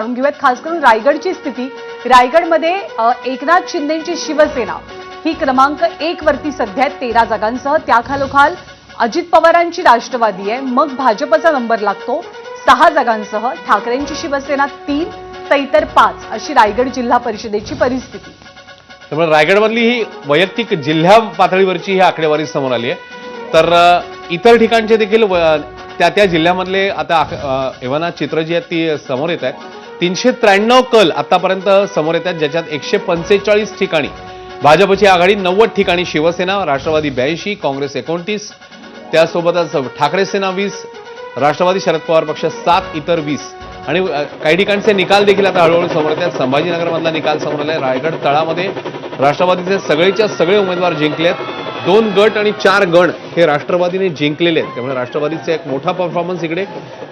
जाणून घेऊयात खास करून रायगडची स्थिती। रायगडमध्ये एकनाथ शिंदेची शिवसेना ही क्रमांक 1 वरती सध्या 13 जागांसह, त्याखालोखाल अजित पवारांची राष्ट्रवादी आहे, मग भाजपचा नंबर लागतो 6 जागांसह, ठाकरेंची शिवसेना 3 तर इतर 5 अशी रायगड जिल्हा परिषदेची परिस्थिती। त्यामुळे रायगडमधली ही वैयक्तिक जिल्हा पातळीवरची ही आकडेवारी समोर आली आहे। तर इतर ठिकाणचे देखील त्या जिल्ह्यामधले आता एव्हाना चित्र जी आहेत ती समोर येत आहेत। 393 कल आतापर्यंत समोर येतात, ज्याच्यात 145 ठिकाणी भाजपची आघाडी, 90 ठिकाणी शिवसेना, राष्ट्रवादी 82, काँग्रेस 29, त्यासोबतच ठाकरे सेना 20, राष्ट्रवादी शरद पवार पक्ष 7, इतर 20 आणि काही ठिकाणचे निकाल देखील आता हळूहळू समोर येतात। संभाजीनगरमधला निकाल समोर आलाय। रायगड तळामध्ये राष्ट्रवादीचे सगळेच्या सगळे उमेदवार जिंकलेत। 2 गट आणि 4 गण हे राष्ट्रवादीने जिंकलेले आहेत। त्यामुळे राष्ट्रवादीचा एक मोठा परफॉर्मन्स इकडे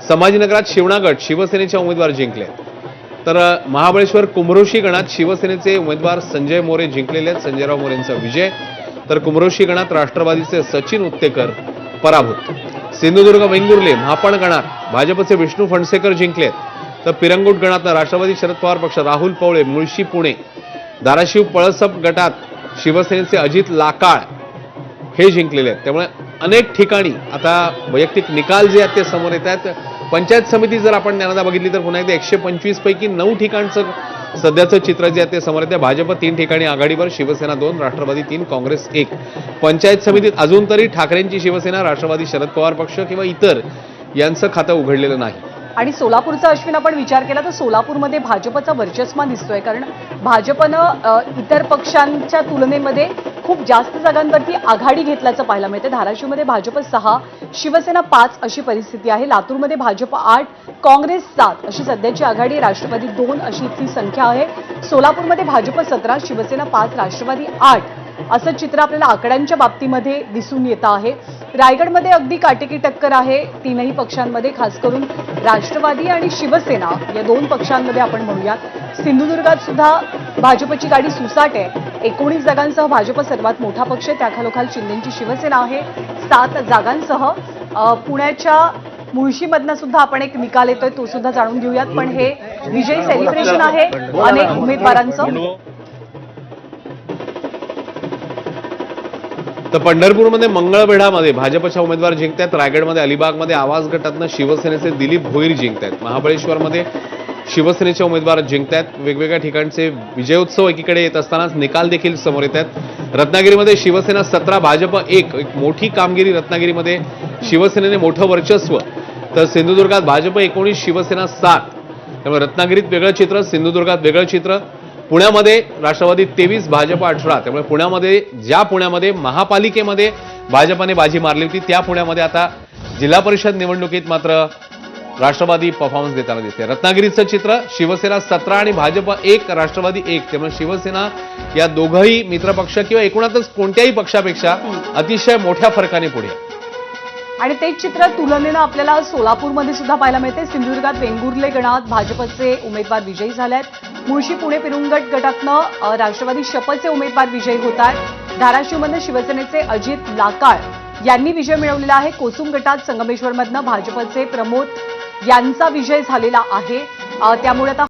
संभाजीनगरात शिवणा गट शिवसेनेचे उमेदवार जिंकले। तर महाबळेश्वर कुमरोशी गणात शिवसेनेचे उमेदवार संजय मोरे जिंकलेले आहेत, संजयराव मोरेंचा विजय। तर कुमरोशी गणात राष्ट्रवादीचे सचिन उत्तेकर पराभूत। सिंधुदुर्ग वेंगुर्ले महापण गणात भाजपचे विष्णू फणसेकर जिंकलेत। तर पिरंगुट गणात राष्ट्रवादी शरद पवार पक्ष राहुल पवळे मुळशी पुणे। धाराशिव पळसप गटात शिवसेनेचे अजित लाकाळ हे जिंकलेले आहेत। त्यामुळे अनेक ठिकाणी आता वैयक्तिक निकाल जे आहेत ते समोर येत आहेत। पंचायत समिती जर आपण ज्ञानदा बघितली तर पुन्हा एकदा 125 पैकी 9 ठिकाणचं सध्याचं चित्र जे आहे ते समोर येते। भाजप 3 ठिकाणी आघाडीवर, शिवसेना 2, राष्ट्रवादी 3, काँग्रेस 1। पंचायत समितीत अजून तरी ठाकरेंची शिवसेना, राष्ट्रवादी शरद पवार पक्ष किंवा इतर यांचं खातं उघडलेलं नाही। आणि सोलापूरचा अश्विन आपण विचार केला तर सोलापूरमध्ये भाजपचा वर्चस्व दिसतोय, कारण भाजपनं इतर पक्षांच्या तुलनेमध्ये खूप जास्त जागांवरती आघाडी घेतल्याचं पाहायला मिळते। धाराशिवमध्ये भाजप 6, शिवसेना 5 अशी परिस्थिती आहे। लातूरमध्ये भाजप 8, काँग्रेस 7 अशी सध्याची आघाडी, राष्ट्रवादी 2 अशी इथली संख्या आहे। सोलापूरमध्ये भाजप 17, शिवसेना 5, राष्ट्रवादी 8 असं चित्र आपल्याला आकड्यांच्या बाबतीमध्ये दिसून येतं आहे। रायगडमध्ये अगदी काटेकी टक्कर आहे तीनही पक्षांमध्ये, खास करून राष्ट्रवादी आणि शिवसेना या 2 पक्षांमध्ये आपण म्हणूयात। सिंधुदुर्गात सुद्धा भाजपची गाडी सुसाट आहे। 19 जागांसह भाजप सर्वात मोठा पक्ष, त्याखालोखाल शिंदेची शिवसेना आहे 7 जागांसह। पुण्याच्या मुळशीमधनं सुद्धा आपण एक निकाल येतोय, तो सुद्धा जाणून घेऊयात। पण हे विजय सेलिब्रेशन आहे अनेक उमेदवारांचं। तर पंढरपूरमध्ये मंगळवेढामध्ये भाजपच्या उमेदवार जिंकतात। रायगडमध्ये अलिबागमध्ये आवाज गटातनं शिवसेनेचे दिलीप भोईर जिंकतात। महाबळेश्वरमध्ये शिवसेनेचे उमेदवार जिंकतात। वेगवेगळ्या ठिकाणचे विजयोत्सव एकीकडे येत असतानाच निकाल देखील समोर येतात। रत्नागिरीमध्ये शिवसेना 17, भाजप 1, एक मोठी कामगिरी रत्नागिरीमध्ये, शिवसेनेने मोठं वर्चस्व। तर सिंधुदुर्गात भाजप 19, शिवसेना 7। त्यामुळे रत्नागिरीत वेगळं चित्र, सिंधुदुर्गात वेगळं चित्र। पुण्यामध्ये राष्ट्रवादी 23, भाजप 18। त्यामुळे पुण्यामध्ये महापालिकेमध्ये भाजपने बाजी मारली होती, त्या पुण्यामध्ये आता जिल्हा परिषद निवडणुकीत मात्र राष्ट्रवादी परफॉर्मन्स देताना दिसते। रत्नागिरीचं चित्र शिवसेना 17 आणि भाजप 1, राष्ट्रवादी 1। त्यामुळे शिवसेना या दोघंही मित्रपक्ष किंवा एकूणातच कोणत्याही पक्षापेक्षा अतिशय मोठ्या फरकाने पुढे। आणि तेच चित्र तुलनेनं आपल्याला सोलापूरमध्ये सुद्धा पाहायला मिळते। सिंधुदुर्गात वेंगुर्ले गणात भाजपचे उमेदवार विजयी झाले आहेत। मुळशी पुणे पिरुंगट गटातनं राष्ट्रवादी शपथचे उमेदवार विजयी होत आहेत। धाराशिवमध्ये शिवसेनेचे अजित लाकाळ यांनी विजय मिळवलेला आहे। कोसुम गटात संगमेश्वरमधनं भाजपचे प्रमोद यांचा विजय झालेला आहे। त्यामुळे आता